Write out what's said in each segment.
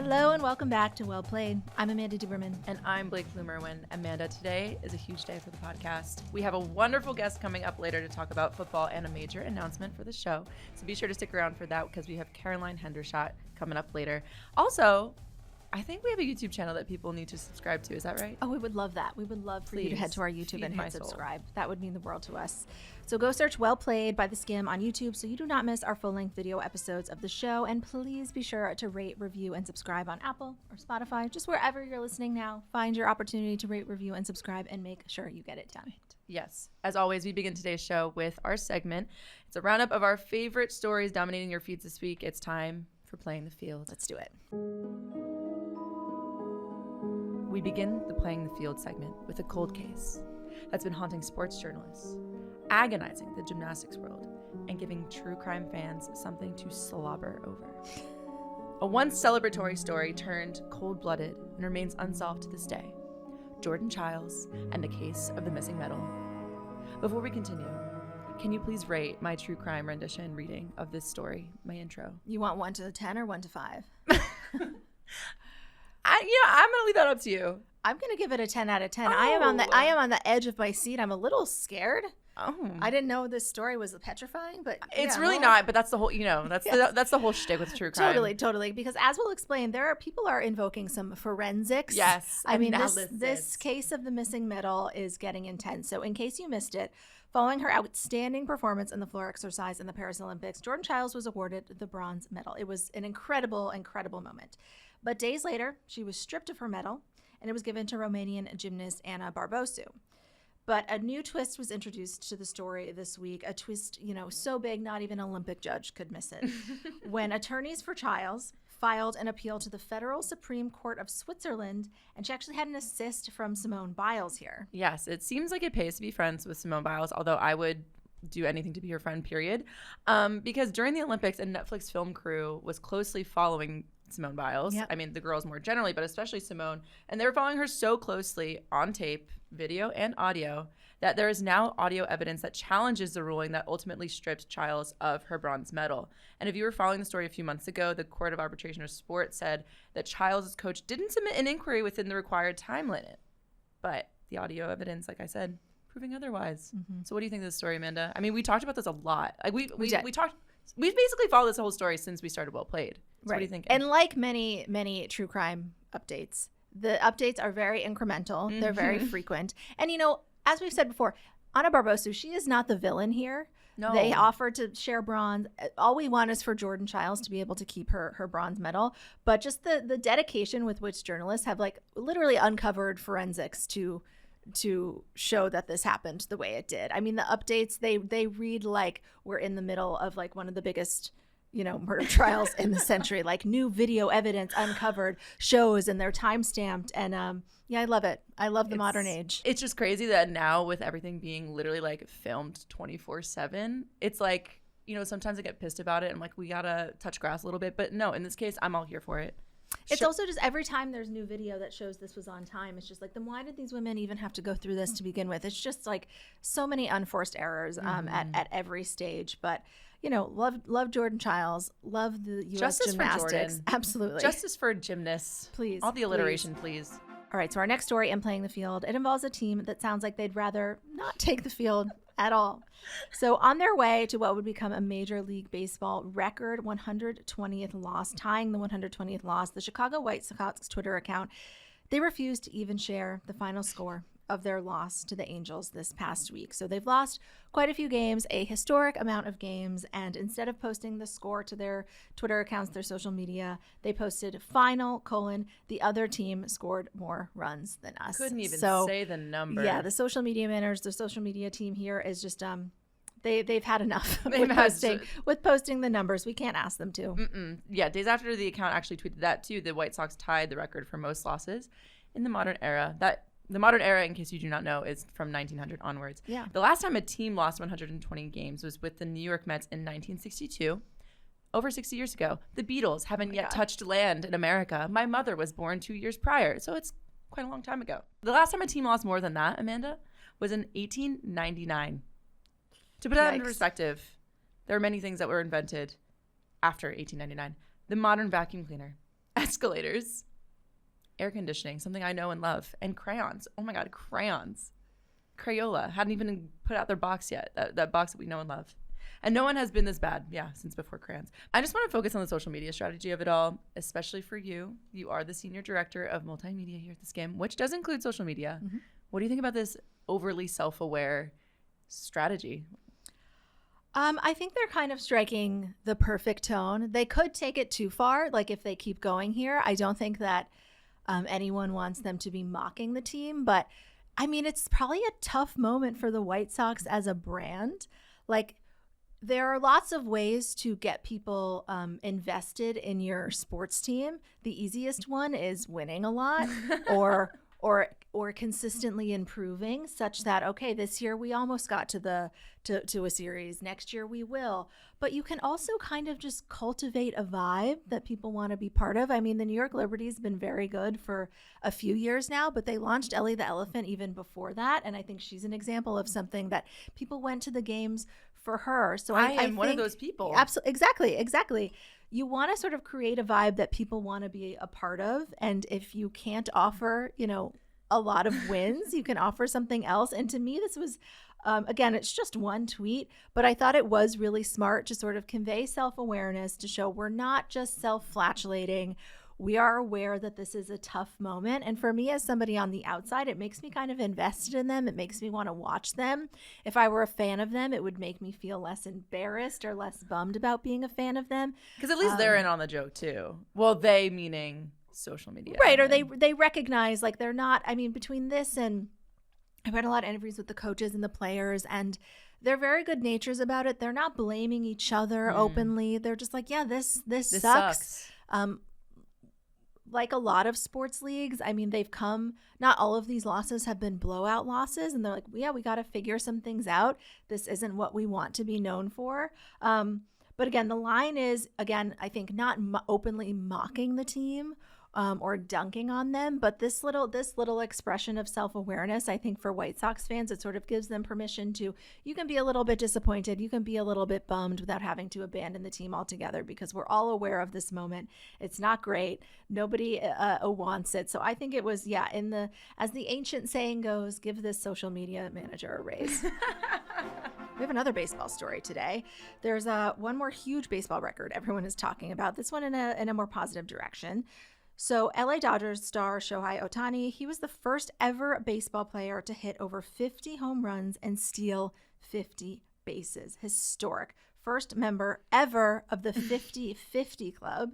Hello and welcome back to Well Played. I'm Amanda Duberman. And I'm Blake Flumerwin. Amanda, today is a huge day for the podcast. We have a wonderful guest coming up later to talk about football and a major announcement for the show. So be sure to stick around for that because we have Caroline Hendershot coming up later. Also, I think we have a YouTube channel that people need to subscribe to. Is that right? Oh, we would love that. We would love for you to head to our YouTube and hit soul. subscribe. That would mean the world to us. So go search Well Played by The Skim on YouTube so you do not miss our full-length video episodes of the show. And please be sure to rate, review, and subscribe on Apple or Spotify. Just wherever you're listening now, find your opportunity to rate, review, and subscribe and make sure you get it done. Yes. As always, we begin today's show with our segment. It's a roundup of our favorite stories dominating your feeds this week. It's time for Playing the Field. Let's do it. We begin the Playing the Field segment with a cold case that's been haunting sports journalists, agonizing the gymnastics world, and giving true crime fans something to slobber over. A once celebratory story turned cold-blooded and remains unsolved to this day. Jordan Chiles and the case of the missing medal. Before we continue, can you please rate my true crime rendition reading of this story, my intro? You want 1 to 10 or 1 to 5? I'm gonna leave that up to you. I'm gonna give it a 10 out of 10. Oh. I am on the edge of my seat. I'm a little scared. Oh, I didn't know this story was petrifying, but it's really not. But that's the whole, that's Yes. that's the whole shtick with true crime. Totally. Because as we'll explain, people are invoking some forensics. Yes, I mean this case of the missing medal is getting intense. So in case you missed it, following her outstanding performance in the floor exercise in the Paris Olympics, Jordan Chiles was awarded the bronze medal. It was an incredible moment. But days later, she was stripped of her medal, and it was given to Romanian gymnast Ana Barbosu. But a new twist was introduced to the story this week, a twist, so big not even an Olympic judge could miss it. When attorneys for Chiles filed an appeal to the Federal Supreme Court of Switzerland, and she actually had an assist from Simone Biles here. Yes, it seems like it pays to be friends with Simone Biles, although I would do anything to be her friend, period. Because during the Olympics, a Netflix film crew was closely following Simone Biles. Yep. I mean, the girls more generally, but especially Simone. And they were following her so closely on tape, video, and audio that there is now audio evidence that challenges the ruling that ultimately stripped Chiles of her bronze medal. And if you were following the story a few months ago, the Court of Arbitration of Sport said that Chiles' coach didn't submit an inquiry within the required time limit. But the audio evidence, like I said, proving otherwise. Mm-hmm. So what do you think of this story, Amanda? I mean, we talked about this a lot. Like we've basically followed this whole story since we started Well Played. So what do you think? And like many true crime updates, the updates are very incremental. Mm-hmm. They're very frequent. And, as we've said before, Ana Barbosu, she is not the villain here. No. They offered to share bronze. All we want is for Jordan Chiles to be able to keep her bronze medal. But just the dedication with which journalists have literally uncovered forensics to show that this happened the way it did. I mean, the updates, they read like we're in the middle of one of the biggest murder trials in the century, new video evidence uncovered shows, and they're time-stamped. And I love it. I love the modern age. It's just crazy that now with everything being literally filmed 24/7, it's sometimes I get pissed about it. I'm like, we gotta touch grass a little bit. But no, in this case, I'm all here for it. It's also just every time there's new video that shows this was on time, it's just then why did these women even have to go through this to begin with? It's just so many unforced errors at every stage. But love Jordan Chiles, love the U.S. Justice gymnastics. For Jordan. Absolutely. Justice for gymnasts. Please. All the alliteration, please. All right, so our next story in Playing the Field, it involves a team that sounds like they'd rather not take the field at all. So on their way to what would become a Major League Baseball record 120th loss, tying the 120th loss, the Chicago White Sox Twitter account, they refused to even share the final score of their loss to the Angels this past week. So they've lost quite a few games, a historic amount of games, and instead of posting the score to their Twitter accounts, their social media, they posted final, the other team scored more runs than us. Couldn't even say the number. Yeah, the social media managers, the social media team here is just they've had enough with posting the numbers. We can't ask them to. Yeah, days after the account actually tweeted that too, the White Sox tied the record for most losses in the modern era. The modern era, in case you do not know, is from 1900 onwards. Yeah. The last time a team lost 120 games was with the New York Mets in 1962, over 60 years ago. The Beatles haven't yet touched land in America. My mother was born 2 years prior, so it's quite a long time ago. The last time a team lost more than that, Amanda, was in 1899. To put that into perspective, there are many things that were invented after 1899. The modern vacuum cleaner, as escalators, air conditioning, something I know and love, and crayons. Oh my God, crayons. Crayola hadn't even put out their box yet, that box that we know and love. And no one has been this bad, since before crayons. I just want to focus on the social media strategy of it all, especially for you. You are the senior director of multimedia here at the Skimm, which does include social media. Mm-hmm. What do you think about this overly self-aware strategy? I think they're kind of striking the perfect tone. They could take it too far, like if they keep going here. I don't think that anyone wants them to be mocking the team, but I mean, it's probably a tough moment for the White Sox as a brand. Like, there are lots of ways to get people invested in your sports team. The easiest one is winning a lot or consistently improving, such that, okay, this year we almost got to a series. Next year we will. But you can also kind of just cultivate a vibe that people want to be part of. I mean, the New York Liberty has been very good for a few years now, but they launched Ellie the Elephant even before that. And I think she's an example of something that people went to the games for her. So I am one of those people. Absolutely. Exactly. You want to sort of create a vibe that people want to be a part of. And if you can't offer, a lot of wins, you can offer something else. And to me, this was, again, it's just one tweet, but I thought it was really smart to sort of convey self-awareness, to show we're not just self-flatulating. We are aware that this is a tough moment. And for me, as somebody on the outside, it makes me kind of invested in them. It makes me want to watch them. If I were a fan of them, it would make me feel less embarrassed or less bummed about being a fan of them. Because at least they're in on the joke too. Well, they meaning social media. Right. Or they recognize, like, they're not, I mean, between this and I read a lot of interviews with the coaches and the players, and they're very good natures about it. They're not blaming each other openly. They're just like, this sucks. Like a lot of sports leagues, I mean, not all of these losses have been blowout losses. And they're like, we got to figure some things out. This isn't what we want to be known for. But again, the line is, I think not openly mocking the team or dunking on them. But this little expression of self-awareness, I think for White Sox fans, it sort of gives them permission to, you can be a little bit disappointed. You can be a little bit bummed without having to abandon the team altogether, because we're all aware of this moment. It's not great. Nobody wants it. So I think it was, as the ancient saying goes, give this social media manager a raise. We have another baseball story today. There's one more huge baseball record everyone is talking about. This one in a more positive direction. So LA Dodgers star Shohei Ohtani, he was the first ever baseball player to hit over 50 home runs and steal 50 bases. Historic. First member ever of the 50-50 club.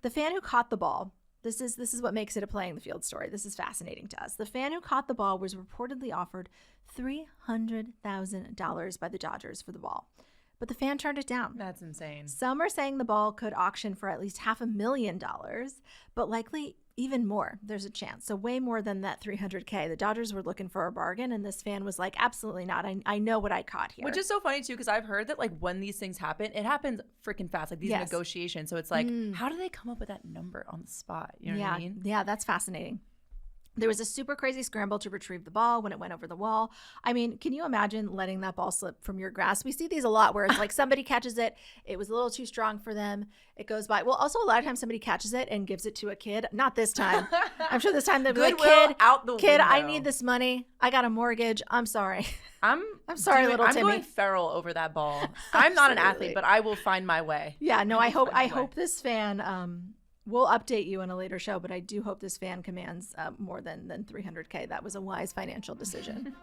The fan who caught the ball, this is what makes it a playing the field story. This is fascinating to us. The fan who caught the ball was reportedly offered $300,000 by the Dodgers for the ball. But the fan turned it down. That's insane. Some are saying the ball could auction for at least $500,000, but likely even more. There's a chance. So way more than that $300K. The Dodgers were looking for a bargain, and this fan was like, absolutely not. I know what I caught here. Which is so funny, too, because I've heard that, like, when these things happen, it happens freaking fast. Like, these negotiations. So it's like, how do they come up with that number on the spot? You know what I mean? Yeah, that's fascinating. There was a super crazy scramble to retrieve the ball when it went over the wall. I mean, can you imagine letting that ball slip from your grasp? We see these a lot where it's like somebody catches it. It was a little too strong for them. It goes by. Well, also a lot of times somebody catches it and gives it to a kid. Not this time. I'm sure this time they'll be like, kid, I need this money. I got a mortgage. I'm sorry. I'm sorry, little Timmy. I'm going feral over that ball. I'm not an athlete, but I will find my way. Yeah, no, I hope this fan we'll update you in a later show, but I do hope this fan commands more than $300K. That was a wise financial decision.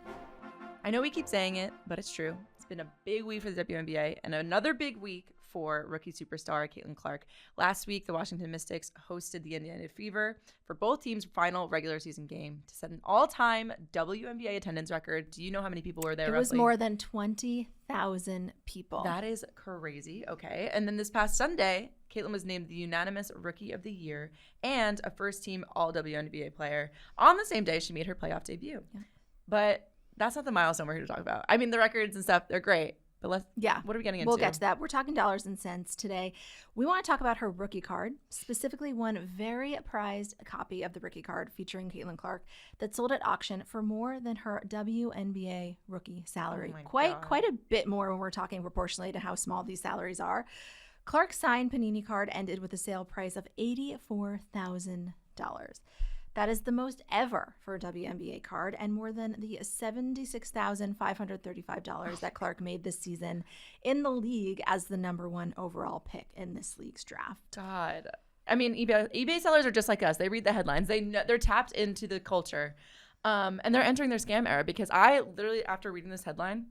I know we keep saying it, but it's true. It's been a big week for the WNBA and another big week for rookie superstar Caitlin Clark. Last week, the Washington Mystics hosted the Indiana Fever for both teams' final regular season game to set an all-time WNBA attendance record. Do you know how many people were there? It was more than 20,000 people. That is crazy. Okay. And then this past Sunday, Caitlin was named the unanimous Rookie of the Year and a first-team All-WNBA player. On the same day, she made her playoff debut. Yeah. But that's not the milestone we're here to talk about. I mean, the records and stuff, they're great. But what are we getting into? We'll get to that. We're talking dollars and cents today. We want to talk about her rookie card, specifically one very prized copy of the rookie card featuring Caitlin Clark that sold at auction for more than her WNBA rookie salary. Oh quite a bit more when we're talking proportionally to how small these salaries are. Clark's signed Panini card ended with a sale price of $84,000. That is the most ever for a WNBA card, and more than the $76,535 that Clark made this season in the league as the number 1 overall pick in this league's draft. God. I mean, eBay sellers are just like us. They read the headlines. They're tapped into the culture. And they're entering their scam era, because I literally, after reading this headline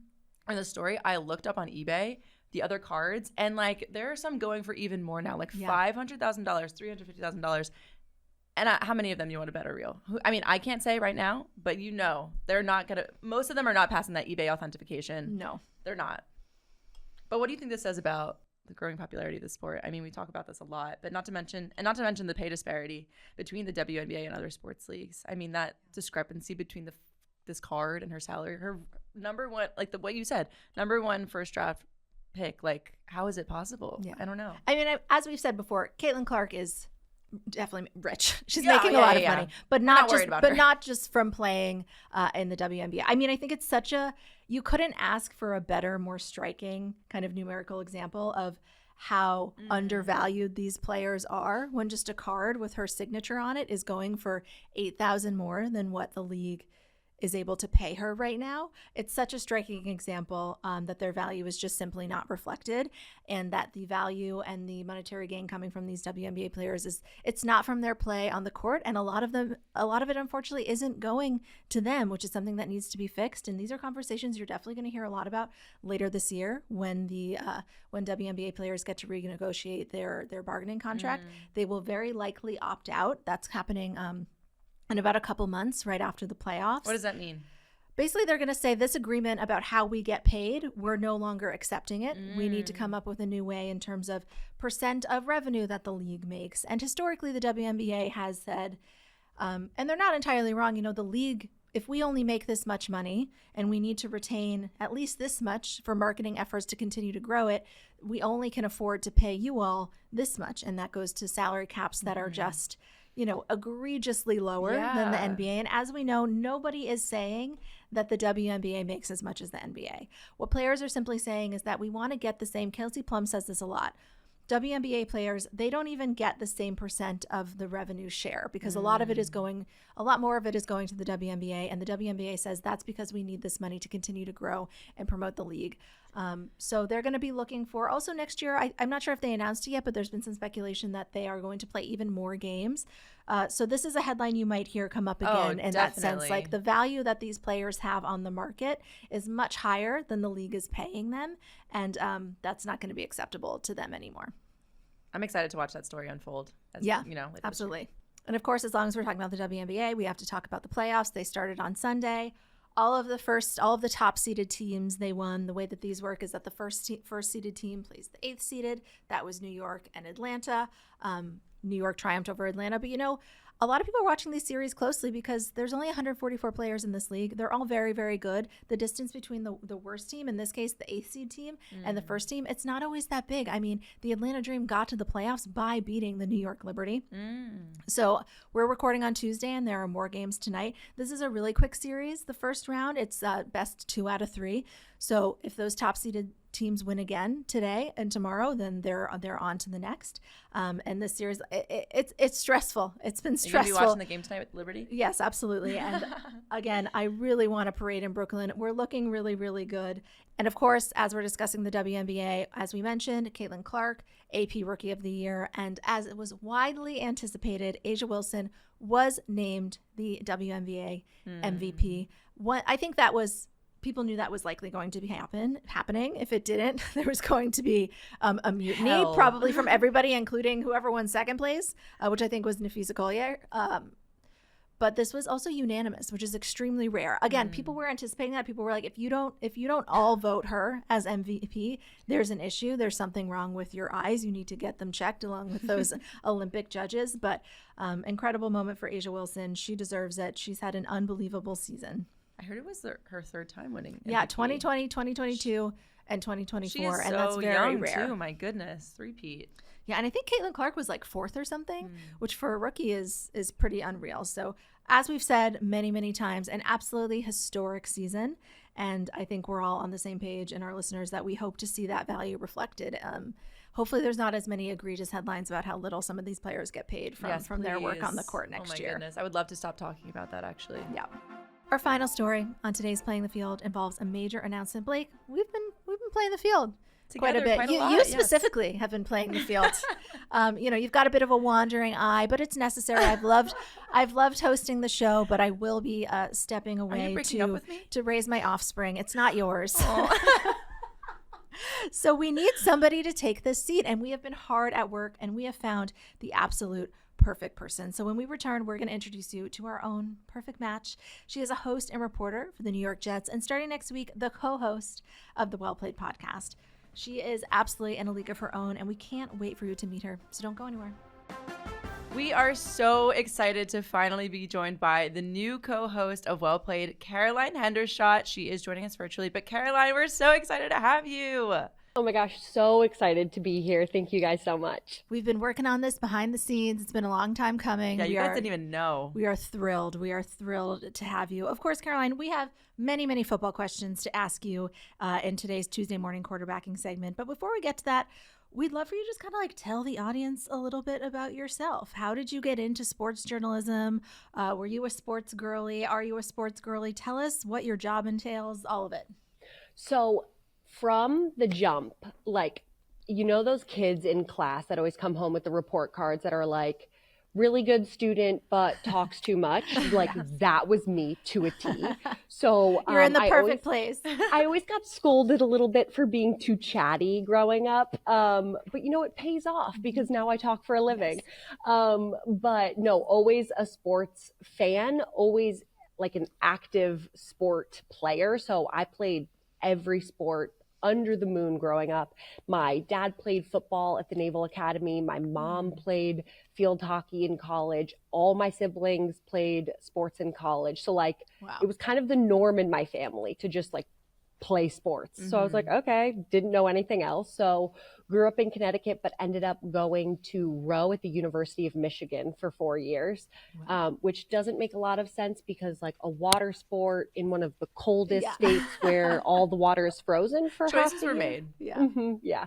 or the story, I looked up on eBay the other cards, and like there are some going for even more now, like $500,000, $350,000. And how many of them you want to bet are real? I mean, I can't say right now, but they're not going to – most of them are not passing that eBay authentication. No. They're not. But what do you think this says about the growing popularity of the sport? I mean, we talk about this a lot, but not to mention the pay disparity between the WNBA and other sports leagues. I mean, that discrepancy between this card and her salary, her number one – like what you said, number 1 first draft pick. Like, how is it possible? Yeah. I don't know. I mean, as we've said before, Caitlin Clark is – definitely rich. She's making a lot of money, but not just from playing in the WNBA. I mean, I think it's you couldn't ask for a better, more striking kind of numerical example of how undervalued these players are, when just a card with her signature on it is going for $8,000 more than what the league is able to pay her right now. It's such a striking example that their value is just simply not reflected, and that the value and the monetary gain coming from these WNBA players it's not from their play on the court, and a lot of it unfortunately isn't going to them, which is something that needs to be fixed. And these are conversations you're definitely going to hear a lot about later this year when when WNBA players get to renegotiate their bargaining contract. They will very likely opt out. That's happening in about a couple months right after the playoffs. What does that mean? Basically, they're going to say this agreement about how we get paid, we're no longer accepting it. We need to come up with a new way in terms of percent of revenue that the league makes. And historically, the WNBA has said, and they're not entirely wrong, the league, if we only make this much money and we need to retain at least this much for marketing efforts to continue to grow it, we only can afford to pay you all this much. And that goes to salary caps that are just egregiously lower than the NBA. And as we know, nobody is saying that the WNBA makes as much as the NBA. What players are simply saying is that we want to get the same. Kelsey Plum says this a lot. WNBA players, they don't even get the same percent of the revenue share, because a lot more of it is going to the WNBA, and the WNBA says that's because we need this money to continue to grow and promote the league. So they're going to be looking for also next year. I'm not sure if they announced it yet, but there's been some speculation that they are going to play even more games. So this is a headline you might hear come up again in that sense. Like, the value that these players have on the market is much higher than the league is paying them. And that's not going to be acceptable to them anymore. I'm excited to watch that story unfold. Absolutely. And of course, as long as we're talking about the WNBA, we have to talk about the playoffs. They started on Sunday. All of the top seeded teams, they won. The way that these work is that the first seeded team plays the 8th seeded. That was New York and Atlanta. New York triumphed over Atlanta. But a lot of people are watching these series closely because there's only 144 players in this league. They're all very, very good. The distance between the worst team, in this case, the 8th seed team, and the first team, it's not always that big. I mean, the Atlanta Dream got to the playoffs by beating the New York Liberty. So we're recording on Tuesday, and there are more games tonight. This is a really quick series. The first round, it's best 2 out of 3. So if those top seeded teams win again today and tomorrow, then they're on to the next. And this series, it's stressful. It's been stressful. Are you going to be watching the game tonight with Liberty? Yes, absolutely. And again, I really want a parade in Brooklyn. We're looking really, really good. And of course, as we're discussing the WNBA, as we mentioned, Caitlin Clark, AP Rookie of the Year, and as it was widely anticipated, A'ja Wilson was named the WNBA MVP. I think that was. People knew that was likely going to be happening. If it didn't, there was going to be a mutiny, probably from everybody, including whoever won second place, which I think was Nafisa Collier. But this was also unanimous, which is extremely rare. Again, people were anticipating that. People were like, if you don't all vote her as MVP, there's an issue. There's something wrong with your eyes. You need to get them checked along with those Olympic judges. But incredible moment for A'ja Wilson. She deserves it. She's had an unbelievable season. I heard it was her third time winning MVP. Yeah, 2020, 2022, and 2024. She is and so that's very young rare. too. My goodness, three-peat. Yeah, and I think Caitlin Clark was like 4th or something, which for a rookie is pretty unreal. So as we've said many, many times, an absolutely historic season. And I think we're all on the same page, and our listeners, that we hope to see that value reflected. hopefully there's not as many egregious headlines about how little some of these players get paid from their work on the court next year. Goodness. I would love to stop talking about that, actually. Yeah. Our final story on today's Playing the Field involves a major announcement. Blake, we've been playing the field together quite a bit. You specifically have been playing the field. You've got a bit of a wandering eye, but it's necessary. I've loved hosting the show, but I will be stepping away to raise my offspring. It's not yours. So we need somebody to take this seat, and we have been hard at work, and we have found the absolute perfect person. So when we return, we're going to introduce you to our own perfect match. She is a host and reporter for the New York Jets, and starting next week, the co-host of the Well Played podcast. She is absolutely in a league of her own, and we can't wait for you to meet her. So don't go anywhere. We are so excited to finally be joined by the new co-host of Well Played, Caroline Hendershot. She is joining us virtually, but Caroline, we're so excited to have you. Oh my gosh, so excited to be here. Thank you guys so much. We've been working on this behind the scenes. It's been a long time coming. Yeah, you guys didn't even know. We are thrilled. We are thrilled to have you. Of course, Caroline, we have many, many football questions to ask you in today's Tuesday morning quarterbacking segment. But before we get to that, we'd love for you to just kind of tell the audience a little bit about yourself. How did you get into sports journalism? Were you a sports girly? Are you a sports girly? Tell us what your job entails, all of it. So from the jump, those kids in class that always come home with the report cards that are like, really good student, but talks too much. Yes. That was me to a T. So you're in the perfect place. I always got scolded a little bit for being too chatty growing up. But it pays off because now I talk for a living. Yes. But no, always a sports fan, always an active sport player. So I played every sport under the moon growing up. My dad played football at the Naval Academy. My mom played field hockey in college. All my siblings played sports in college. So It was kind of the norm in my family to just play sports. Mm-hmm. So I was like, okay, didn't know anything else. So grew up in Connecticut, but ended up going to row at the University of Michigan for 4 years, which doesn't make a lot of sense because a water sport in one of the coldest states where all the water is frozen for choices were made. Yeah. Mm-hmm, yeah.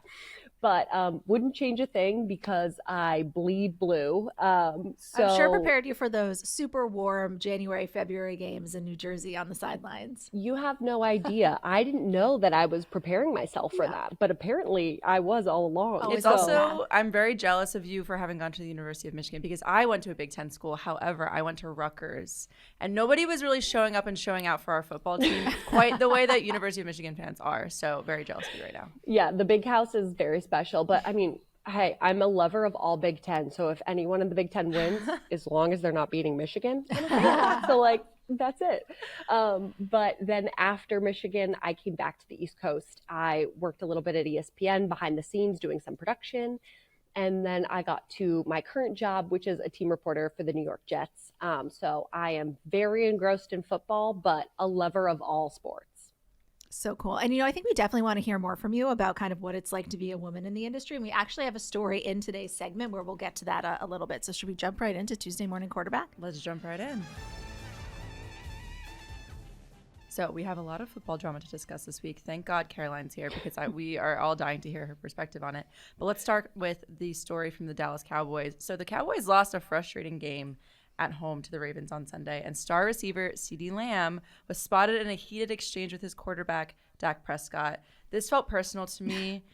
But wouldn't change a thing because I bleed blue. So I'm sure prepared you for those super warm January, February games in New Jersey on the sidelines. You have no idea. I didn't know that I was preparing myself for that, but apparently I was all along. It's also, I'm very jealous of you for having gone to the University of Michigan because I went to a Big Ten school. However, I went to Rutgers, and nobody was really showing up and showing out for our football team quite the way that University of Michigan fans are. So very jealous of you right now. Yeah, the Big House is very special, but I mean, hey, I'm a lover of all Big Ten. So if anyone in the Big Ten wins, as long as they're not beating Michigan, I'm okay. So that's it. But then after Michigan, I came back to the East Coast. I worked a little bit at ESPN behind the scenes doing some production. And then I got to my current job, which is a team reporter for the New York Jets. So I am very engrossed in football, but a lover of all sports. So cool. And, I think we definitely want to hear more from you about kind of what it's like to be a woman in the industry. And we actually have a story in today's segment where we'll get to that a little bit. So should we jump right into Tuesday Morning Quarterback? Let's jump right in. So we have a lot of football drama to discuss this week. Thank God Caroline's here because we are all dying to hear her perspective on it. But let's start with the story from the Dallas Cowboys. So the Cowboys lost a frustrating game at home to the Ravens on Sunday, and star receiver CeeDee Lamb was spotted in a heated exchange with his quarterback, Dak Prescott. This felt personal to me.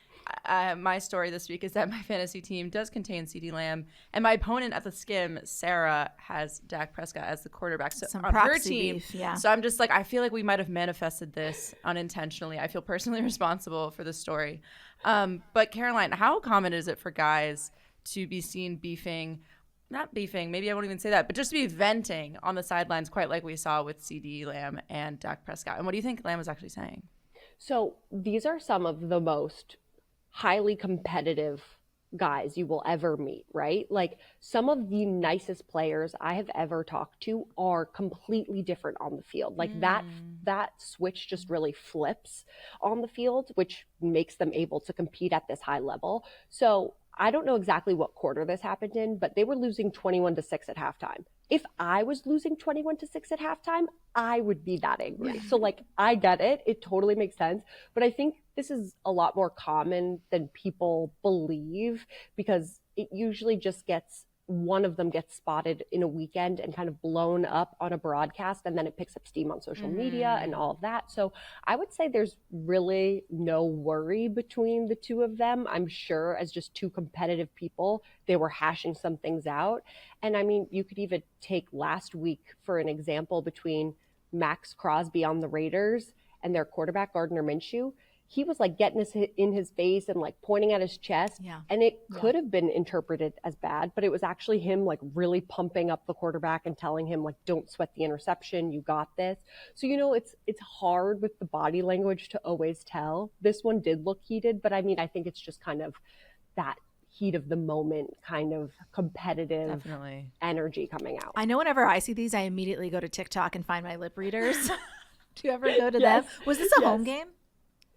My story this week is that my fantasy team does contain CeeDee Lamb, and my opponent at the Skim, Sarah, has Dak Prescott as the quarterback on her team. Beef, yeah. So I'm just I feel like we might have manifested this unintentionally. I feel personally responsible for this story. But Caroline, how common is it for guys to be seen not beefing, maybe I won't even say that, but just to be venting on the sidelines, quite like we saw with CeeDee Lamb and Dak Prescott? And what do you think Lamb was actually saying? So these are some of the most highly competitive guys you will ever meet, right? Some of the nicest players I have ever talked to are completely different on the field. That switch just really flips on the field, which makes them able to compete at this high level. So I don't know exactly what quarter this happened in, but they were losing 21-6 at halftime. If I was losing 21-6 at halftime, I would be that angry. Yeah. So I get it. It totally makes sense. But I think this is a lot more common than people believe, because it usually just one of them gets spotted in a weekend and kind of blown up on a broadcast, and then it picks up steam on social media and all of that. So I would say there's really no worry between the two of them. I'm sure as just two competitive people, they were hashing some things out. And I mean, you could even take last week for an example between Max Crosby on the Raiders and their quarterback, Gardner Minshew. He was like getting in his face and like pointing at his chest. Yeah. And it could have been interpreted as bad, but it was actually him like really pumping up the quarterback and telling him like, don't sweat the interception. You got this. So, you know, it's hard with the body language to always tell. This one did look heated, but I mean, I think it's just kind of that heat of the moment, kind of competitive energy coming out. I know whenever I see these, I immediately go to TikTok and find my lip readers. Do you ever go to them? Was this a home game?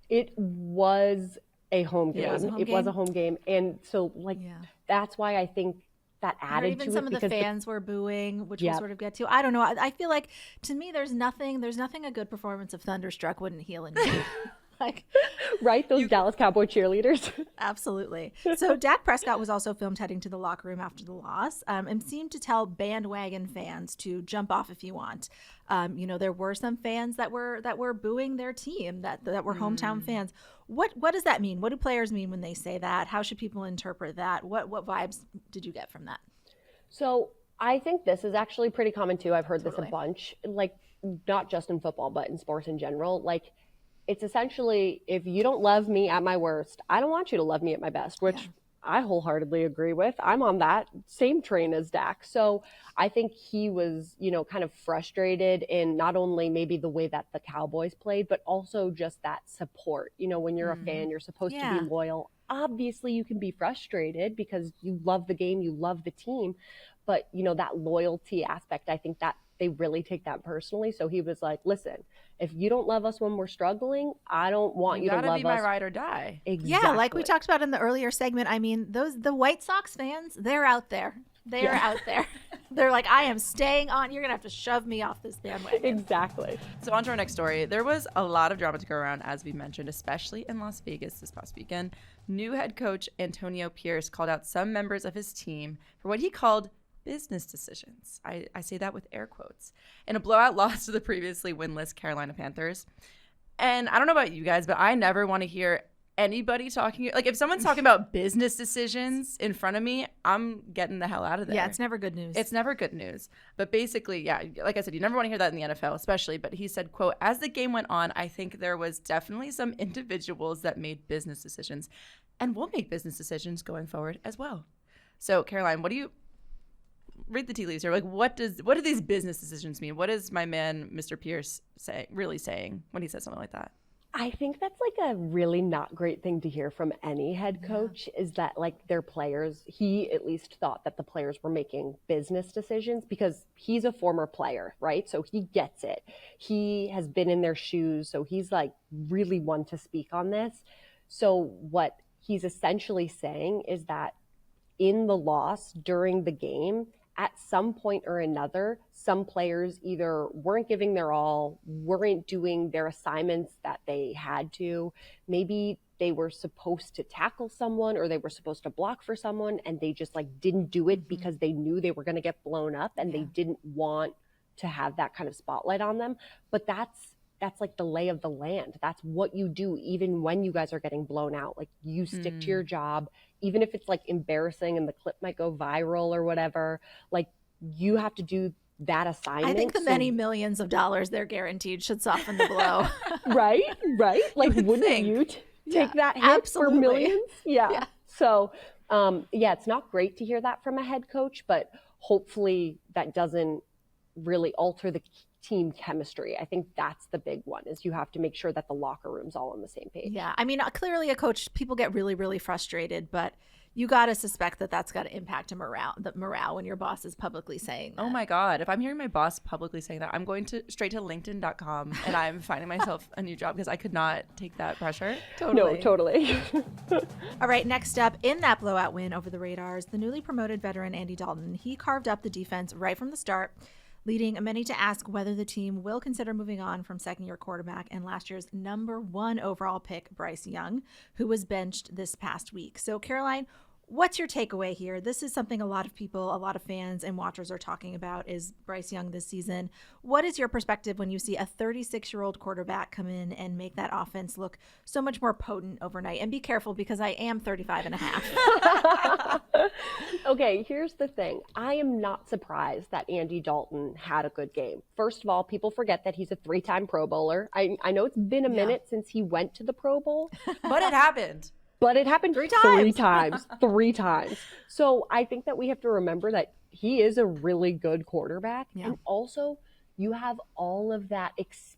It was a home game. It was a home game. And so like, that's why I think that added to it. Even some of the fans were booing, which we'll sort of get to. I don't know. I feel like, to me, there's nothing a good performance of Thunderstruck wouldn't heal in me. Like, right? Those Dallas Cowboy cheerleaders. Absolutely. So Dak Prescott was also filmed heading to the locker room after the loss, and seemed to tell bandwagon fans to jump off if you want. You know, there were some fans that were booing their team, that were hometown fans. What does that mean? What do players mean when they say that? How should people interpret that? What vibes did you get from that? So I think this is actually pretty common too. I've heard this a bunch, like not just in football, but in sports in general. Like, it's essentially, if you don't love me at my worst, I don't want you to love me at my best, which I wholeheartedly agree with. I'm on that same train as Dak. So I think he was, you know, kind of frustrated in not only maybe the way that the Cowboys played, but also just that support. You know, when you're a fan, you're supposed to be loyal. Obviously, you can be frustrated because you love the game, you love the team. But, you know, that loyalty aspect, I think that they really take that personally. So he was like, listen, if you don't love us when we're struggling, I don't want you to love us. You gotta be my ride or die. Exactly. Yeah, like we talked about in the earlier segment. I mean, the White Sox fans, they're out there. They are out there. They're like, I am staying on. You're going to have to shove me off this bandwagon. Exactly. So on to our next story. There was a lot of drama to go around, as we mentioned, especially in Las Vegas this past weekend. New head coach Antonio Pierce called out some members of his team for what he called business decisions. I say that with air quotes. In a blowout loss to the previously winless Carolina Panthers. And I don't know about you guys, but I never want to hear anybody talking. Like, if someone's talking about business decisions in front of me, I'm getting the hell out of there. Yeah, it's never good news. It's never good news. But basically, yeah, like I said, you never want to hear that in the NFL, especially. But he said, quote, as the game went on, I think there was definitely some individuals that made business decisions and will make business decisions going forward as well. So, Caroline, what do you... read the tea leaves here. Like, what do these business decisions mean? What is my man, Mr. Pierce, really saying when he says something like that? I think that's like a really not great thing to hear from any head coach, is that like their players, he at least thought that the players were making business decisions, because he's a former player, right? So he gets it. He has been in their shoes. So he's like really one to speak on this. So what he's essentially saying is that in the loss during the game, at some point or another, some players either weren't giving their all, weren't doing their assignments that they had to. Maybe they were supposed to tackle someone or they were supposed to block for someone, and they just like didn't do it because they knew they were going to get blown up, and they didn't want to have that kind of spotlight on them. But that's like the lay of the land. That's what you do even when you guys are getting blown out. Like, you stick to your job, even if it's like embarrassing and the clip might go viral or whatever. Like, you have to do that assignment. I think the many millions of dollars they're guaranteed should soften the blow. Right? Like, wouldn't you take that hit for millions? Yeah. So, it's not great to hear that from a head coach, but hopefully that doesn't really alter the team chemistry. I think that's the big one, is you have to make sure that the locker room's all on the same page. Yeah. I mean, clearly a coach, people get really, really frustrated, but you got to suspect that that's got to impact the morale when your boss is publicly saying that. Oh my God. If I'm hearing my boss publicly saying that, I'm going straight to LinkedIn.com and I'm finding myself a new job, because I could not take that pressure. Totally. No, totally. All right. Next up, in that blowout win over the Raiders, the newly promoted veteran Andy Dalton, he carved up the defense right from the start, leading many to ask whether the team will consider moving on from second-year quarterback and last year's number 1 overall pick, Bryce Young, who was benched this past week. So, Caroline, what's your takeaway here? This is something a lot of people, a lot of fans and watchers are talking about is Bryce Young this season. What is your perspective when you see a 36-year-old quarterback come in and make that offense look so much more potent overnight? And be careful because I am 35 and a half. Okay, here's the thing. I am not surprised that Andy Dalton had a good game. First of all, people forget that he's a 3-time Pro Bowler. I know it's been a minute since he went to the Pro Bowl. But it happened. But it happened 3 times. 3 times. So I think that we have to remember that he is a really good quarterback. Yeah. And also, you have all of that experience.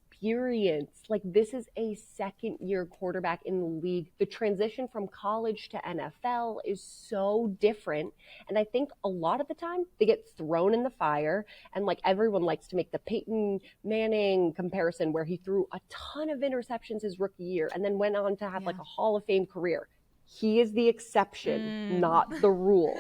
Like, this is a second-year quarterback in the league. The transition from college to NFL is so different. And I think a lot of the time, they get thrown in the fire. And, like, everyone likes to make the Peyton Manning comparison where he threw a ton of interceptions his rookie year and then went on to have, like, a Hall of Fame career. He is the exception, not the rule.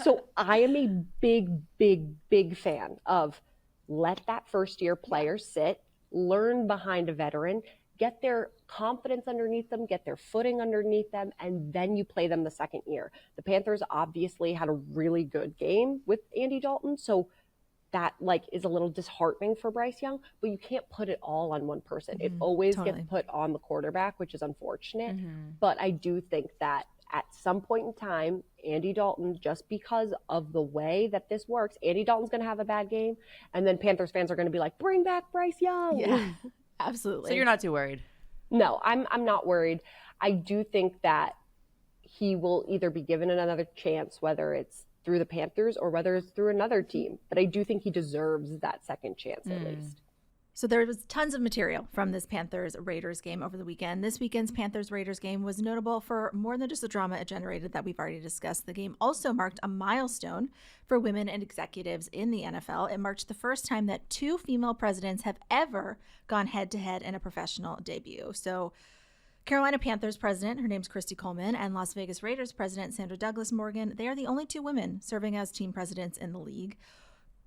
So I am a big fan of let that first-year player sit, learn behind a veteran, get their confidence underneath them, get their footing underneath them, and then you play them the second year. The Panthers obviously had a really good game with Andy Dalton, so that like is a little disheartening for Bryce Young, but you can't put it all on one person. It always gets put on the quarterback, which is unfortunate. But I do think that at some point in time, Andy Dalton, just because of the way that this works, Andy Dalton's going to have a bad game. And then Panthers fans are going to be like, bring back Bryce Young. Yeah, absolutely. So you're not too worried? No, I'm not worried. I do think that he will either be given another chance, whether it's through the Panthers or whether it's through another team. But I do think he deserves that second chance at least. So there was tons of material from this Panthers-Raiders game over the weekend. This weekend's Panthers-Raiders game was notable for more than just the drama it generated that we've already discussed. The game also marked a milestone for women and executives in the NFL. It marked the first time that 2 female presidents have ever gone head-to-head in a professional debut. So Carolina Panthers president, her name's Christy Coleman, and Las Vegas Raiders president Sandra Douglas Morgan, they are the only 2 women serving as team presidents in the league.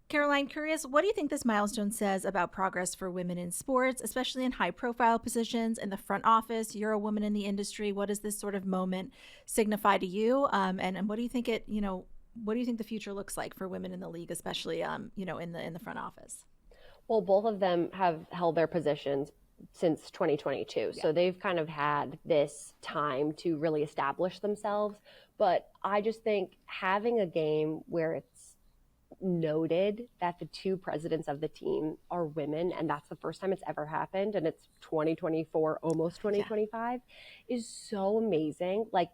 Caroline, curious, what do you think this milestone says about progress for women in sports, especially in high-profile positions in the front office? You're a woman in the industry. What does this sort of moment signify to you? And what do you think what do you think the future looks like for women in the league, especially in the front office? Well, both of them have held their positions since 2022. Yeah. So they've kind of had this time to really establish themselves. But I just think having a game where it's noted that the 2 presidents of the team are women, and that's the first time it's ever happened, and it's 2024, almost 2025, is so amazing. Like,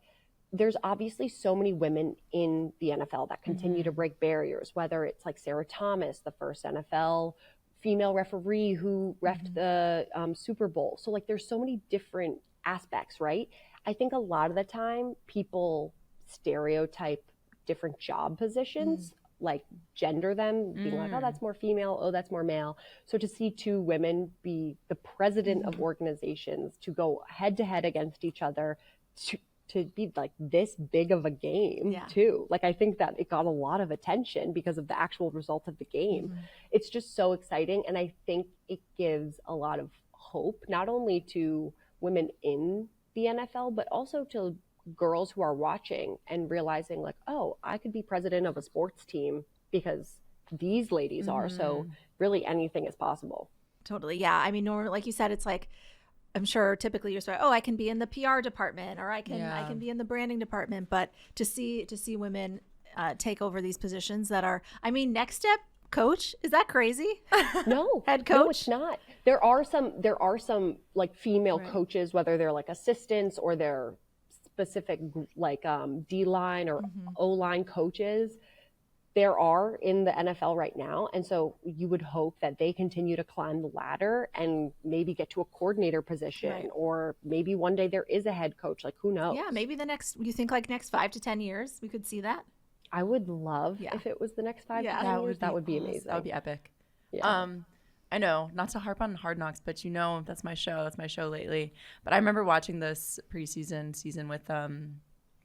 there's obviously so many women in the NFL that continue to break barriers, whether it's like Sarah Thomas, the first NFL female referee who reffed the Super Bowl. So like there's so many different aspects, right? I think a lot of the time people stereotype different job positions, like gender them, being like, oh, that's more female, oh, that's more male. So to see 2 women be the president of organizations, to go head to head against each other, to be like this big of a game too. Like, I think that it got a lot of attention because of the actual result of the game. It's just so exciting. And I think it gives a lot of hope, not only to women in the NFL, but also to girls who are watching and realizing like, oh, I could be president of a sports team because these ladies are. So really anything is possible. Totally. Yeah. I mean, normally, like you said, it's like, I'm sure typically you're sorry, oh, I can be in the PR department or I can be in the branding department. But to see women take over these positions that are, I mean, next step, coach, is that crazy? No, head coach. No, it's not. There are some like female coaches, whether they're like assistants or they're specific like D-line or O-line coaches. There are in the NFL right now. And so you would hope that they continue to climb the ladder and maybe get to a coordinator position, or maybe one day there is a head coach. Like, who knows? Yeah, maybe you think like next 5 to 10 years, we could see that? I would love if it was the next 5 to 10 years. That would be amazing. That would be epic. Yeah. I know, not to harp on Hard Knocks, but that's my show. That's my show lately. But I remember watching this preseason season with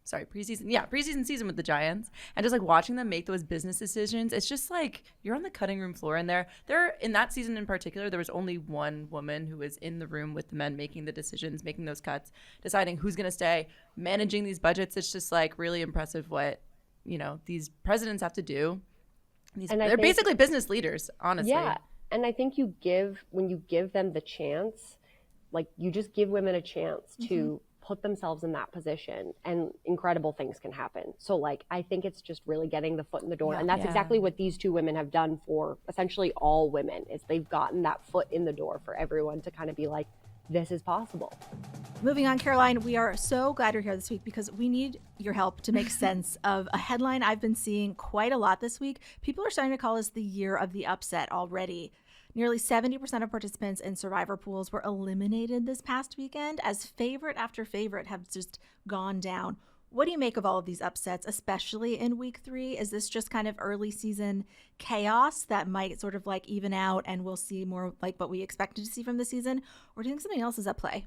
preseason season with the Giants, and just like watching them make those business decisions, it's just like you're on the cutting room floor. And there in that season in particular, there was only one woman who was in the room with the men making the decisions, making those cuts, deciding who's going to stay, managing these budgets. It's just like really impressive what these presidents have to do. They're basically business leaders, honestly. Yeah, and I think when you give them the chance, like you just give women a chance to put themselves in that position, and incredible things can happen. So like, I think it's just really getting the foot in the door. And that's exactly what these two women have done for essentially all women, is they've gotten that foot in the door for everyone to kind of be like, this is possible. Moving on, Caroline, we are so glad you're here this week because we need your help to make sense of a headline I've been seeing quite a lot this week. People are starting to call this the year of the upset already. Nearly 70% of participants in survivor pools were eliminated this past weekend as favorite after favorite have just gone down. What do you make of all of these upsets, especially in week 3? Is this just kind of early season chaos that might sort of like even out and we'll see more like what we expected to see from the season? Or do you think something else is at play?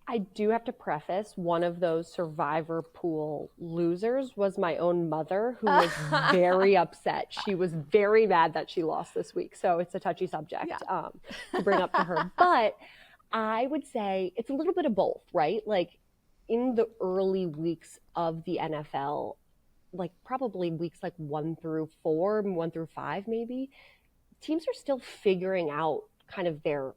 I do have to preface, one of those survivor pool losers was my own mother, who was very upset. She was very mad that she lost this week. So it's a touchy subject to bring up to her. But I would say it's a little bit of both, right? Like in the early weeks of the NFL, like probably weeks like 1 through 4, 1 through 5 maybe, teams are still figuring out kind of their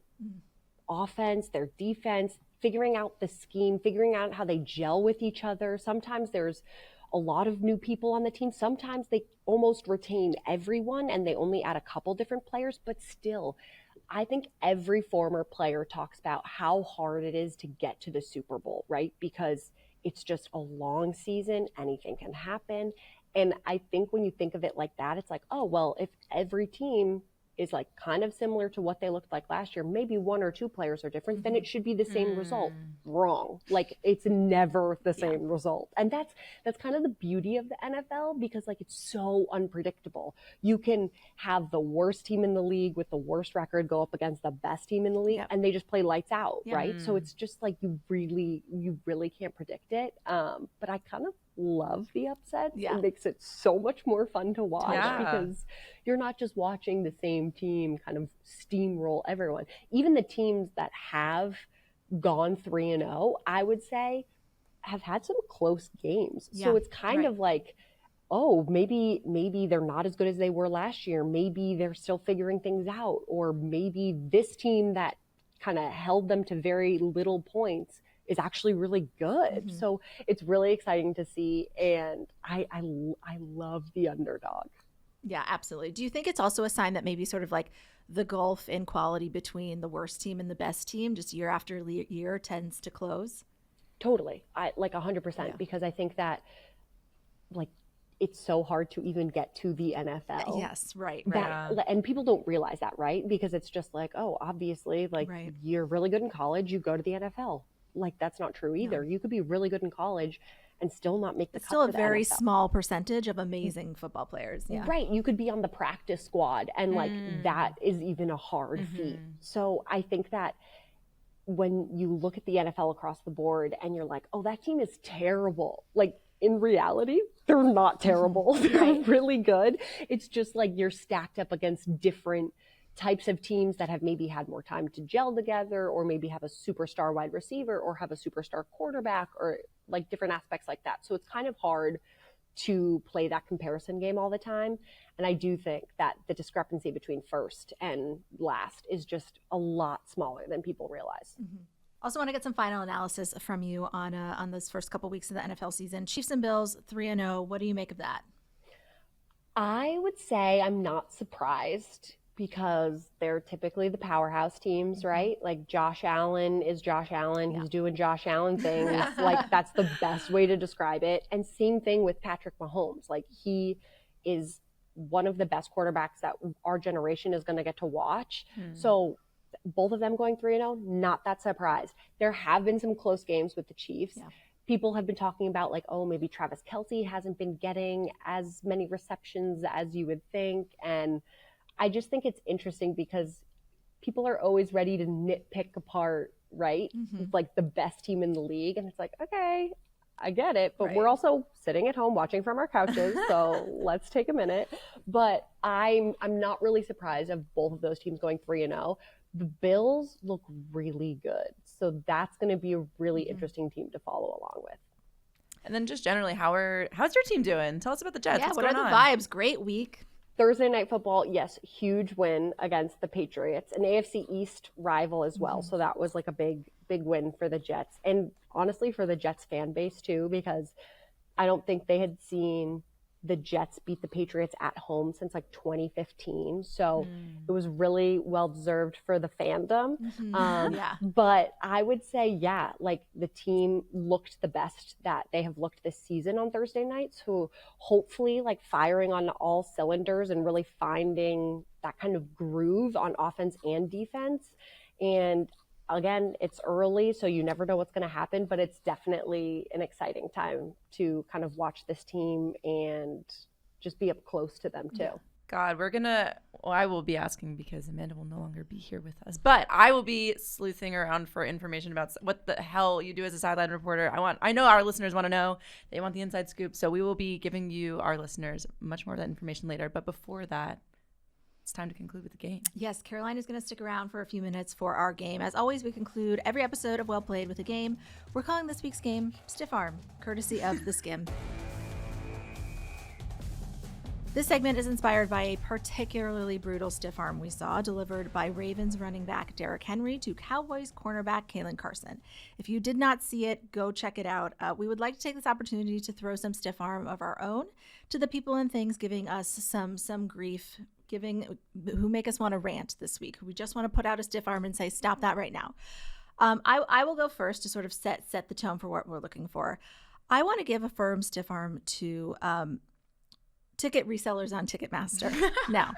offense, their defense, figuring out the scheme, figuring out how they gel with each other. Sometimes there's a lot of new people on the team. Sometimes they almost retain everyone and they only add a couple different players, but still, I think every former player talks about how hard it is to get to the Super Bowl, right? Because it's just a long season, anything can happen. And I think when you think of it like that, it's like, oh, well, if every team is like kind of similar to what they looked like last year, maybe 1 or 2 players are different, then it should be the same result. Wrong. Like it's never the same result. And that's kind of the beauty of the NFL, because like it's so unpredictable. You can have the worst team in the league with the worst record go up against the best team in the league and they just play lights out, right? So it's just like you really can't predict it. But I kind of love the upsets. It makes it so much more fun to watch because you're not just watching the same team kind of steamroll everyone. Even the teams that have gone 3-0, I would say, have had some close games. So it's kind of like, oh, maybe they're not as good as they were last year. Maybe they're still figuring things out. Or maybe this team that kind of held them to very little points is actually really good. So it's really exciting to see. And I love the underdog. Yeah, absolutely. Do you think it's also a sign that maybe sort of like the gulf in quality between the worst team and the best team just year after year tends to close? Totally. I like 100% because I think that like it's so hard to even get to the NFL. Yes, right. And people don't realize that, right? Because it's just like, oh, obviously, like you're really good in college, you go to the NFL. Like that's not true either. You could be really good in college and still not make the cut. It's still a very small percentage of amazing football players. Right. You could be on the practice squad and like that is even a hard feat. So I think that when you look at the NFL across the board and you're like, oh, that team is terrible. Like in reality, they're not terrible. They're really good. It's just like you're stacked up against different types of teams that have maybe had more time to gel together, or maybe have a superstar wide receiver or have a superstar quarterback, or like different aspects like that. So it's kind of hard to play that comparison game all the time. And I do think that the discrepancy between first and last is just a lot smaller than people realize. Also want to get some final analysis from you on those first couple weeks of the NFL season. Chiefs and Bills 3-0. What do you make of that? I would say I'm not surprised, because they're typically the powerhouse teams, right? Like Josh Allen is Josh Allen. He's doing Josh Allen things. Like that's the best way to describe it. And same thing with Patrick Mahomes. Like he is one of the best quarterbacks that our generation is going to get to watch. So both of them going 3-0, not that surprised. There have been some close games with the Chiefs. People have been talking about like, oh, maybe Travis Kelce hasn't been getting as many receptions as you would think. And I just think it's interesting because people are always ready to nitpick apart, right? Like the best team in the league. And it's like, okay, I get it, but we're also sitting at home watching from our couches, so let's take a minute. But I'm not really surprised of both of those teams going 3-0. The Bills look really good, so that's going to be a really interesting team to follow along with. And then just generally, how's your team doing? Tell us about the Jets. Yeah, What's what are going the on? vibes? Great week. Thursday Night Football, yes, huge win against the Patriots, an AFC East rival as well. So that was like a big win for the Jets. And honestly, for the Jets fan base too, because I don't think they had seen the Jets beat the Patriots at home since like 2015. So it was really well deserved for the fandom. But I would say, like the team looked the best that they have looked this season on Thursday nights, who hopefully like firing on all cylinders and really finding that kind of groove on offense and defense. And again, it's early, so you never know what's going to happen, but it's definitely an exciting time to kind of watch this team and just be up close to them too. God, I will be asking because Amanda will no longer be here with us, but I will be sleuthing around for information about what the hell you do as a sideline reporter. I know our listeners want to know. They want the inside scoop, so we will be giving you, our listeners, much more of that information later. But before that, it's time to conclude with the game. Yes, Caroline is going to stick around for a few minutes for our game. As always, we conclude every episode of Well Played with a game. We're calling this week's game Stiff Arm, courtesy of The Skim. This segment is inspired by a particularly brutal stiff arm we saw delivered by Ravens running back Derrick Henry to Cowboys cornerback Kalen Carson. If you did not see it, go check it out. We would like to take this opportunity to throw some stiff arm of our own to the people and things giving us some grief, who make us want to rant this week. We just want to put out a stiff arm and say, stop that right now. I will go first to sort of set the tone for what we're looking for. I want to give a firm stiff arm to ticket resellers on Ticketmaster. Now,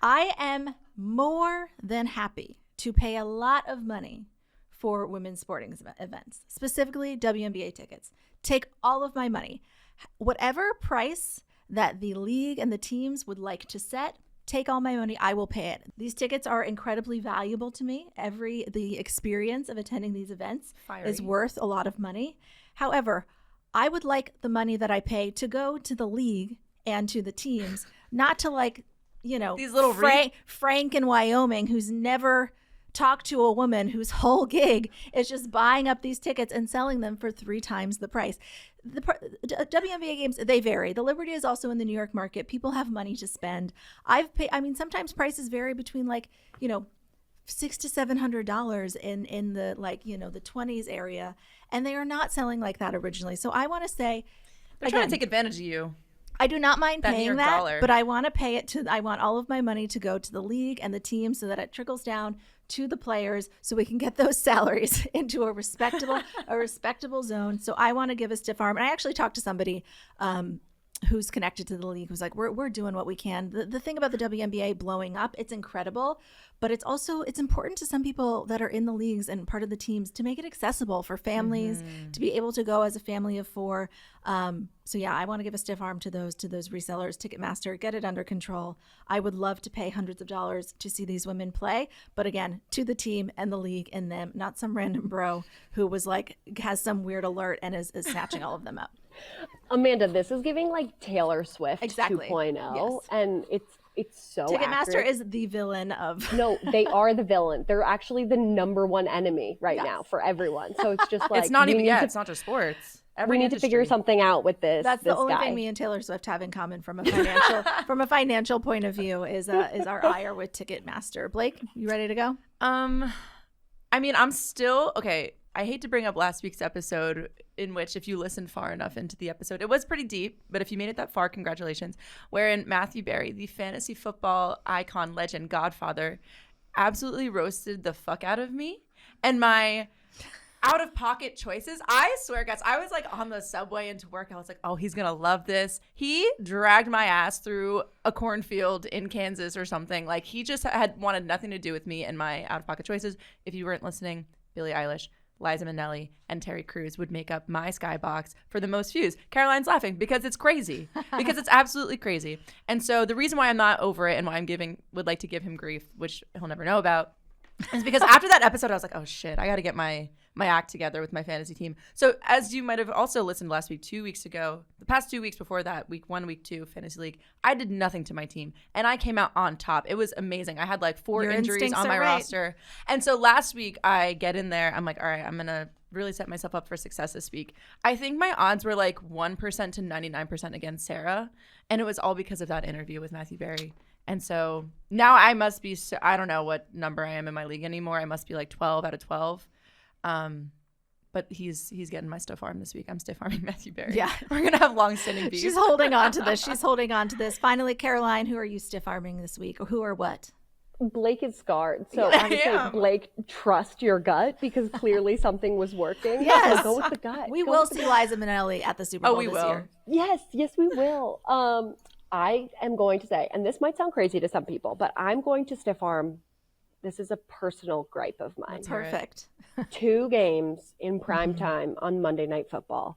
I am more than happy to pay a lot of money for women's sporting events, specifically WNBA tickets. Take all of my money. Whatever price that the league and the teams would like to set, take all my money, I will pay it. These tickets are incredibly valuable to me. The experience of attending these events is worth a lot of money. However, I would like the money that I pay to go to the league and to the teams, not to these little Frank in Wyoming who's never talked to a woman whose whole gig is just buying up these tickets and selling them for 3 times the price. The WNBA games, they vary. The Liberty is also in the New York market. People have money to spend. Sometimes prices vary between $600 to $700 in the the 20s area, and they are not selling like that originally. So I want to say, they're trying to take advantage of you. I do not mind paying that, dollar. But I want to pay it I want all of my money to go to the league and the team so that it trickles down to the players so we can get those salaries into a respectable zone. So I want to give a stiff arm. And I actually talked to somebody who's connected to the league who's like, we're doing what we can. The thing about the WNBA blowing up, it's incredible, but it's important to some people that are in the leagues and part of the teams to make it accessible for families to be able to go as a family of 4. So yeah, I want to give a stiff arm to those resellers. Ticketmaster, get it under control. I would love to pay hundreds of dollars to see these women play, but again, to the team and the league and them, not some random bro who has some weird alert and is snatching all of them up. Amanda, this is giving like Taylor Swift 2.0, yes. And it's so Ticketmaster accurate. is the villain of. No, they are the villain. They're actually the number one enemy right now for everyone. So it's just like it's not even it's not just sports. We need to figure something out with this. That's the only guy. thing me and Taylor Swift have in common from a financial point of view is our ire with Ticketmaster. Blake, you ready to go? I'm still okay. I hate to bring up last week's episode, in which if you listened far enough into the episode, it was pretty deep, but if you made it that far, congratulations. Wherein Matthew Berry, the fantasy football icon, legend, godfather, absolutely roasted the fuck out of me and my out-of-pocket choices. I swear, guys, I was like on the subway into work. I was like, oh, he's going to love this. He dragged my ass through a cornfield in Kansas or something. Like, he just had wanted nothing to do with me and my out-of-pocket choices. If you weren't listening, Billie Eilish, Liza Minnelli, and Terry Crews would make up my skybox for the most views. Caroline's laughing because it's crazy. Because it's absolutely crazy. And so the reason why I'm not over it and why would like to give him grief, which he'll never know about, is because after that episode, I was like, oh shit, I got to get my my act together with my fantasy team. So as you might have also listened last week, 2 weeks ago, the past 2 weeks before that, week 1, week 2, fantasy league, I did nothing to my team and I came out on top. It was amazing. I had like 4 injuries on my roster. And so last week I get in there, I'm like, all right, I'm going to really set myself up for success this week. I think my odds were like 1% to 99% against Sarah. And it was all because of that interview with Matthew Berry. And so now I must be, I don't know what number I am in my league anymore. I must be like 12 out of 12. But he's getting my stiff arm this week. I'm stiff arming Matthew Berry. Yeah. We're going to have long-standing beef. She's holding on to this. Finally, Caroline, who are you stiff arming this week, or who or what? Blake is scarred. So I would say, Blake, trust your gut, because clearly something was working. Yes. So go with the gut. We will see Liza Minnelli at the Super Bowl this year. Yes, we will. I am going to say, and this might sound crazy to some people, but I'm going to stiff arm. This is a personal gripe of mine. Perfect. 2 games in prime time on Monday Night Football.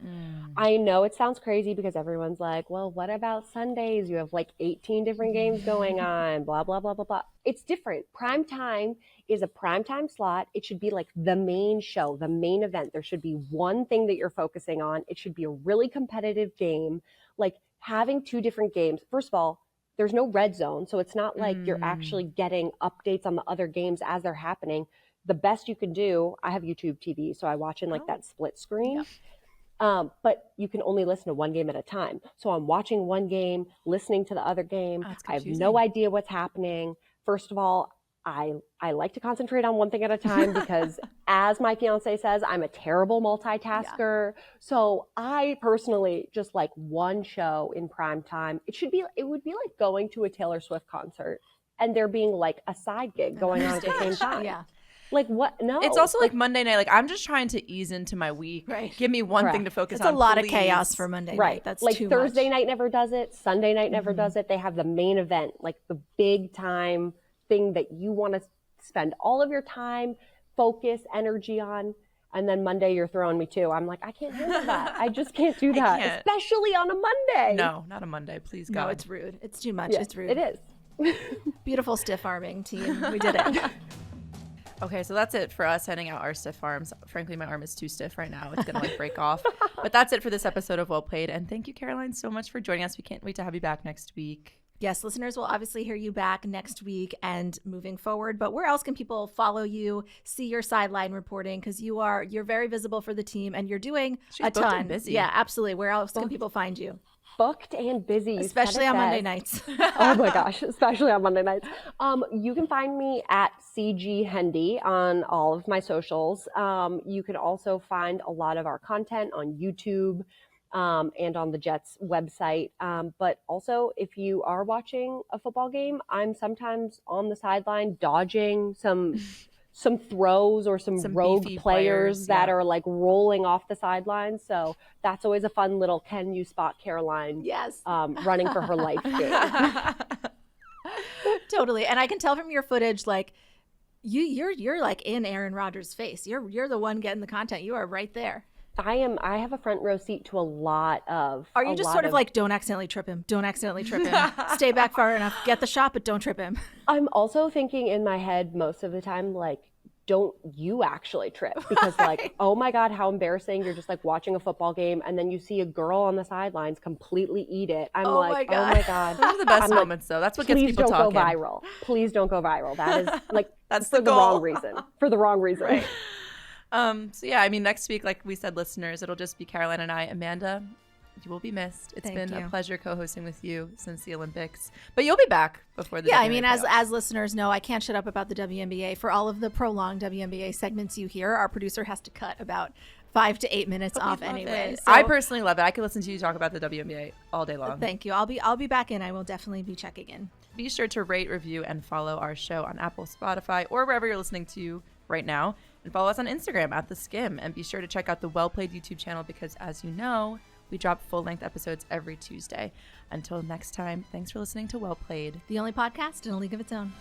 I know it sounds crazy because everyone's like, well, what about Sundays? You have like 18 different games going on, blah, blah, blah, blah, blah. It's different. Prime time is a prime time slot. It should be like the main show, the main event. There should be one thing that you're focusing on. It should be a really competitive game. Like having 2 different games. First of all, there's no red zone, so it's not like you're actually getting updates on the other games as they're happening. The best you can do, I have YouTube TV, so I watch in like that split screen. Yep. But you can only listen to one game at a time. So I'm watching one game, listening to the other game. I have no idea what's happening. First of all, I like to concentrate on one thing at a time because, as my fiance says, I'm a terrible multitasker. Yeah. So I personally just like one show in prime time. It would be like going to a Taylor Swift concert and there being like a side gig going on at the same time. Yeah. Like what? No. It's also like Monday night. Like I'm just trying to ease into my week. Right. Give me one thing to focus on. It's a lot of chaos for Monday night. Right. That's like too Thursday much. night never does it. Sunday night never does it. They have the main event, like the big time thing that you want to spend all of your time, focus, energy on. And then Monday you're throwing me too. I'm like, I can't handle that. I just can't do that, especially on a Monday. No, not a Monday, please God. No, it's rude. It's too much. Yeah, it's rude. It is. Beautiful stiff arming team. We did it. Okay, so that's it for us sending out our stiff arms. Frankly, my arm is too stiff right now. It's going to like break off. But that's it for this episode of Well Played. And thank you, Caroline, so much for joining us. We can't wait to have you back next week. Yes, listeners will obviously hear you back next week and moving forward. But where else can people follow you, see your sideline reporting? Because you're very visible for the team and you're doing a ton. And busy. Yeah, absolutely. Where else can people find you? Booked and busy. Especially on Monday nights. Oh my gosh, especially on Monday nights. You can find me at CG Hendy on all of my socials. You can also find a lot of our content on YouTube and on the Jets website. But also, if you are watching a football game, I'm sometimes on the sideline dodging some throws or some rogue players that are like rolling off the sidelines. So that's always a fun little can you spot Caroline running for her life game. Totally. And I can tell from your footage, like you're like in Aaron Rodgers' face. You're the one getting the content. You are right there. I have a front row seat to a lot of. Are you just sort of like, don't accidentally trip him. Don't accidentally trip him. Stay back far enough. Get the shot, but don't trip him. I'm also thinking in my head most of the time, like, don't you actually trip? Because like, oh my God, how embarrassing. You're just like watching a football game and then you see a girl on the sidelines completely eat it. I'm like, oh my God. Those are the best moments though. That's what gets people talking. Please don't go viral. Please don't go viral. That is like, that's for the wrong reason. For the wrong reason. Right. So yeah, I mean, next week, like we said, listeners, it'll just be Caroline and I. Amanda, you will be missed. It's been a pleasure co-hosting with you since the Olympics, but you'll be back before the WNBA I mean, playoffs. as listeners know, I can't shut up about the WNBA. For all of the prolonged WNBA segments you hear, our producer has to cut about 5 to 8 minutes off anyway. So, I personally love it. I could listen to you talk about the WNBA all day long. Thank you. I'll be back in. I will definitely be checking in. Be sure to rate, review, and follow our show on Apple, Spotify, or wherever you're listening to right now. And follow us on Instagram at The Skim. And be sure to check out the Well Played YouTube channel because, as you know, we drop full-length episodes every Tuesday. Until next time, thanks for listening to Well Played, the only podcast in a league of its own.